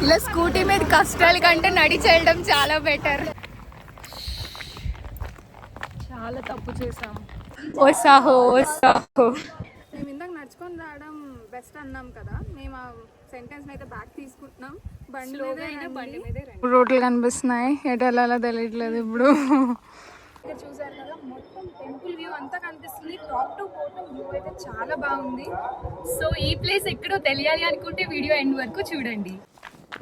ఇలా స్కూటీ మీద కష్టాల కంటే నడిచి వెళ్ళడం చాలా బెటర్. చాలా తప్పు చేసాము. మేము ఇందాక నడుచుకొని రావడం బెస్ట్ అన్నాం కదా, మేము ఆ సెంటెన్స్ అయితే బ్యాక్ తీసుకుంటున్నాం. బండి రోడ్లు కనిపిస్తున్నాయి, ఎటు వెళ్ళాలో తెలియట్లేదు ఇప్పుడు. ఇక్కడ చూసారు కదా, మొత్తం టెంపుల్ వ్యూ అంతా కనిపిస్తుంది. టాప్ టు బాటమ్ వ్యూ అయితే చాలా బాగుంది. సో ఈ ప్లేస్ ఎక్కడో తెలియాలి అనుకుంటే వీడియో ఎండ్ వరకు చూడండి.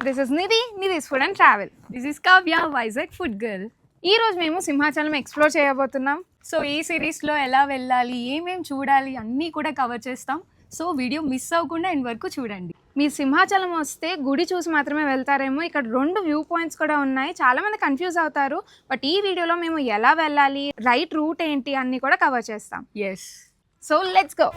This is Nidhi's food and travel. This is Kavya, Vizag food girl. ఈ రోజు మేము సింహాచలం ఎక్స్ప్లోర్ చేయబోతున్నాం. సో ఈ సిరీస్లో ఎలా వెళ్ళాలి, ఏమేమి చూడాలి అన్నీ కూడా కవర్ చేస్తాం. సో వీడియో మిస్ అవ్వకుండా ఎండ్ వరకు చూడండి. మీరు సింహాచలం వస్తే గుడి చూసి మాత్రమే వెళ్తారేమో, ఇక్కడ 2 వ్యూ పాయింట్స్ కూడా ఉన్నాయి. చాలా మంది కన్ఫ్యూజ్ అవుతారు, బట్ ఈ వీడియోలో మేము ఎలా వెళ్ళాలి, రైట్ రూట్ ఏంటి అన్నీ కూడా కవర్ చేస్తాం. Yes, so let's go.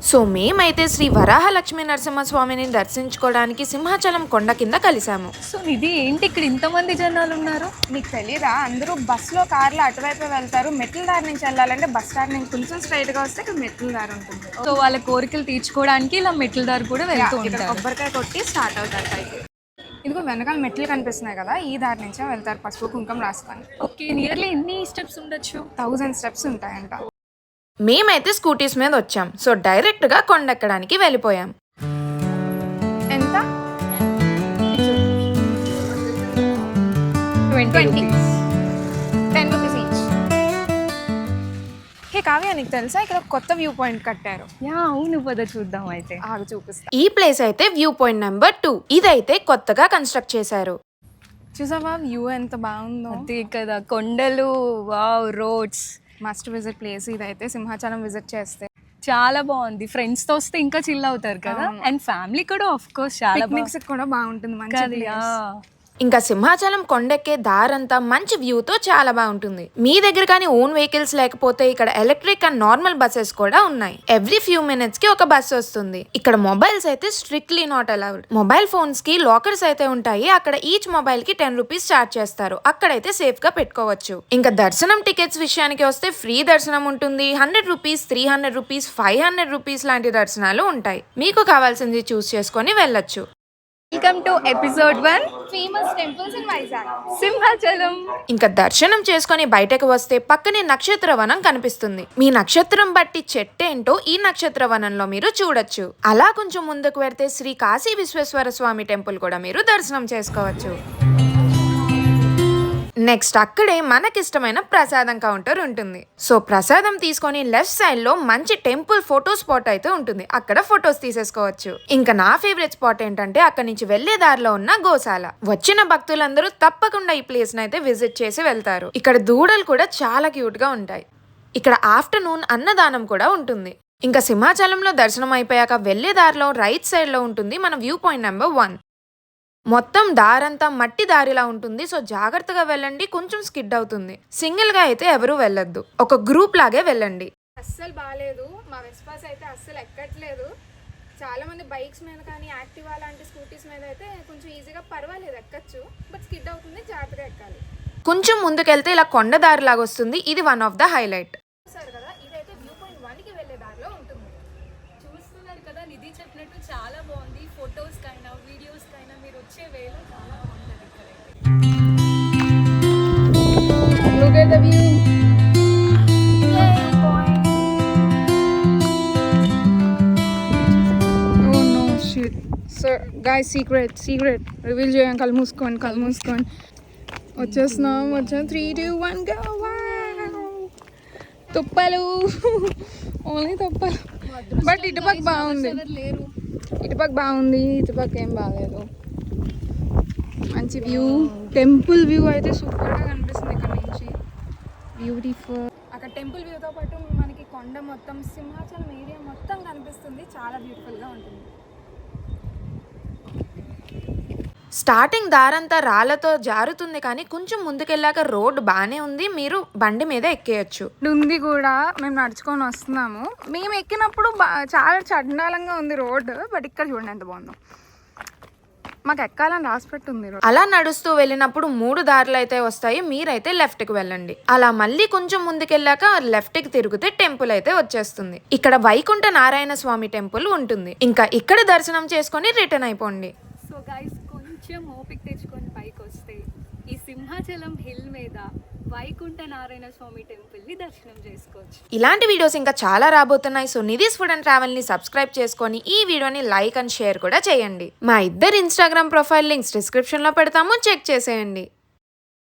So మేమైతే శ్రీ వరాహలక్ష్మీ నరసింహస్వామిని దర్శించుకోవడానికి సింహాచలం కొండ కింద కలిసాము. సో ఇది ఏంటి ఇక్కడ ఇంతమంది జనాలు ఉన్నారు? మీకు తెలీదా? అందరూ బస్సులో కార్లో అటువైపు వెళ్తారు. మెట్ల దారి నుంచి వెళ్ళాలంటే బస్ స్టాండ్ నుంచి కొంచెం స్ట్రైట్గా వస్తే ఇక్కడ మెట్ల దారి ఉంటుంది. సో వాళ్ళ కోరికలు తీర్చుకోవడానికి ఇలా మెట్ల దారి కూడా వెళ్తూ ఉంటారు. కొబ్బరికాయ కొట్టి స్టార్ట్ అవుతారు పైకి. ఇదిగో వెనకాల మెట్లు కనిపిస్తున్నాయి కదా, ఈ దారి నుంచే వెళ్తారు పసుపు కుంకుమ రాసుకొని. ఓకే, నియర్లీ ఎన్ని స్టెప్స్ ఉండొచ్చు? 1000 స్టెప్స్ ఉంటాయంట. మేమైతే స్కూటీస్ మీద వచ్చాం. సో డైరెక్ట్ గా కొండెక్కడానికి వెళ్ళిపోయాం. ఎంత? 20 10 రూపీస్ ఈచ్. హే కావ్య, నీకు తెలుసా ఇక్కడ కొత్త వ్యూ పాయింట్ కట్టారు? యా అవును, పద చూద్దాం అయితే. ఆగు చూపిస్తా. ఈ ప్లేస్ అయితే వ్యూ పాయింట్ నెంబర్ 2. ఇదైతే కొత్తగా కన్స్ట్రక్ట్ చేశారు. చూసావా వ్యూ ఎంత బాగుందో? అదే కదా, కొండలు, wow, roads. Must visit place ఇదైతే. సింహాచలం విజిట్ చేస్తే చాలా బాగుంది. ఫ్రెండ్స్ తో వస్తే ఇంకా చిల్ అవుతారు కదా, అండ్ ఫ్యామిలీ కూడా ఆఫ్ కోర్స్ చాలా పిక్నిక్స్ కూడా బాగుంటుంది. మంచి ఇంకా సింహాచలం కొండెక్కే దారంతా మంచి వ్యూతో చాలా బాగుంటుంది. మీ దగ్గర కానీ ఓన్ వెహికల్స్ లేకపోతే ఇక్కడ ఎలక్ట్రిక్ అండ్ నార్మల్ బస్సెస్ కూడా ఉన్నాయి. ఎవ్రీ ఫ్యూ మినిట్స్ కి ఒక బస్ వస్తుంది. ఇక్కడ మొబైల్స్ అయితే strictly not allowed. Mobile phones కి లాకర్స్ అయితే ఉంటాయి. అక్కడ ఈచ్ మొబైల్ కి 10 రూపీస్ చార్జ్ చేస్తారు. అక్కడైతే సేఫ్ గా పెట్టుకోవచ్చు. ఇంకా దర్శనం టికెట్స్ విషయానికి వస్తే ఫ్రీ దర్శనం ఉంటుంది. 100 రూపీస్, 300 రూపీస్, 500 రూపీస్ లాంటి దర్శనాలు ఉంటాయి. మీకు కావాల్సింది చూస్ చేసుకొని వెళ్ళొచ్చు. Welcome to episode 1, famous temples in Vizag, Simhachalam. ఇంకా దర్శనం చేసుకొని బయటకు వస్తే పక్కనే నక్షత్ర వనం కనిపిస్తుంది. మీ నక్షత్రం బట్టి చెట్టేంటో ఈ నక్షత్ర వనంలో మీరు చూడొచ్చు. అలా కొంచెం ముందుకు వెళ్తే శ్రీ కాశీ విశ్వేశ్వర స్వామి టెంపుల్ కూడా మీరు దర్శనం చేసుకోవచ్చు. నెక్స్ట్ అక్కడే మనకిష్టమైన ప్రసాదం కౌంటర్ ఉంటుంది. సో ప్రసాదం తీసుకొని లెఫ్ట్ సైడ్ లో మంచి టెంపుల్ ఫోటో స్పాట్ అయితే ఉంటుంది. అక్కడ ఫొటోస్ తీసేసుకోవచ్చు. ఇంకా నా ఫేవరెట్ స్పాట్ ఏంటంటే అక్కడి నుంచి వెళ్లే దారిలో ఉన్న గోశాల. వచ్చిన భక్తులందరూ తప్పకుండా ఈ ప్లేస్ అయితే విజిట్ చేసి వెళ్తారు. ఇక్కడ దూడలు కూడా చాలా క్యూట్ గా ఉంటాయి. ఇక్కడ ఆఫ్టర్నూన్ అన్నదానం కూడా ఉంటుంది. ఇంకా సింహాచలంలో దర్శనం అయిపోయాక వెళ్లే దారిలో రైట్ సైడ్ లో ఉంటుంది మన వ్యూ పాయింట్ నెంబర్ 1. మొత్తం దారంతా మట్టి దారిలా ఉంటుంది. సో జాగ్రత్తగా వెళ్ళండి, కొంచెం స్కిడ్ అవుతుంది. సింగిల్ గా అయితే ఎవరు వెళ్ళొద్దు, ఒక గ్రూప్ లాగే వెళ్ళండి. అస్సలు బాగాలేదు. మా వెస్పాస్ అయితే అస్సలు ఎక్కట్లేదు. చాలా మంది బైక్స్ మీద కానీ యాక్టివా లాంటి స్కూటీస్ మీద అయితే కొంచెం ఈజీగా పర్వాలేదు, ఎక్కచ్చు. బట్ స్కిడ్ అవుతుంది, జాగ్రత్తగా ఎక్కాలి. కొంచెం ముందుకెళ్తే ఇలా కొండ దారి లాగా వస్తుంది. ఇది వన్ ఆఫ్ ద హైలైట్. చూసారు కదా, ఇదైతే వ్యూ పాయింట్ 1కి వెళ్ళే దారిలో ఉంటుంది. చూస్తున్నారు కదా, నిధి చెప్పినట్టు చాలా బాగుంది. ఫొటోస్ కైనా వీడియోస్ కైనా మీరు వచ్చే వేలో చాలా బాగుంటుంది ఇక్కడైతే. Look at the view. Oh no shit. Sir, guys, secret reveal చేయం. కళ్ళు మూసుకోండి. వచ్చేస్తున్నాం. 3, 2, 1 go. తుప్పలు, ఓన్లీ తుప్పలు. బట్ ఇటుపక్క బాగుంది, ఇటుపక్క ఏం బాగాలేదు. మంచి వ్యూ, టెంపుల్ వ్యూ అయితే సూపర్గా కనిపిస్తుంది ఇక్కడ నుంచి. బ్యూటిఫుల్. అక్కడ టెంపుల్ వ్యూతో పాటు మనకి కొండ మొత్తం, సింహాచలం ఏరియా మొత్తం కనిపిస్తుంది. చాలా బ్యూటిఫుల్గా ఉంటుంది. స్టార్టింగ్ దారంతా రాళ్లతో జారుతుంది, కానీ కొంచెం ముందుకెళ్ళాక రోడ్ బానే ఉంది. మీరు బండి మీద ఎక్కేయచ్చు. ఉంది కూడా. మేము నడుచుకొని వస్తున్నాము. మేము ఎక్కినప్పుడు చాలా చండాలంగా ఉంది రోడ్, బట్ ఇక్కడ చూడండి ఎంత బాగుందో. మాకు ఎక్కాలని రాసి పెట్టుంది. అలా నడుస్తూ వెళ్ళినప్పుడు 3 దారులు అయితే వస్తాయి, మీరైతే లెఫ్ట్ కి వెళ్ళండి. అలా మళ్ళీ కొంచెం ముందుకెళ్ళాక లెఫ్ట్ కి తిరిగితే టెంపుల్ అయితే వచ్చేస్తుంది. ఇక్కడ వైకుంఠ నారాయణ స్వామి టెంపుల్ ఉంటుంది. ఇంకా ఇక్కడ దర్శనం చేసుకొని రిటర్న్ అయిపోండి. సో గైస్, కొంచెం ఓపిక తెచ్చుకొని పైకి వస్తే ఈ సింహాచలం హిల్ మీద వైకుంఠ నారాయణ స్వామి టెంపుల్ ని దర్శనం చేసుకోవచ్చు. ఇలాంటి వీడియోస్ ఇంకా చాలా రాబోతున్నాయి. సో నిధీస్ ఫుడ్ అండ్ ట్రావెల్ ని సబ్స్క్రైబ్ చేసుకొని ఈ వీడియోని లైక్ అండ్ షేర్ కూడా చేయండి. మా ఇద్దరు ఇన్స్టాగ్రామ్ ప్రొఫైల్ లింక్స్ డిస్క్రిప్షన్ లో పెడతాము, చెక్ చేసేయండి.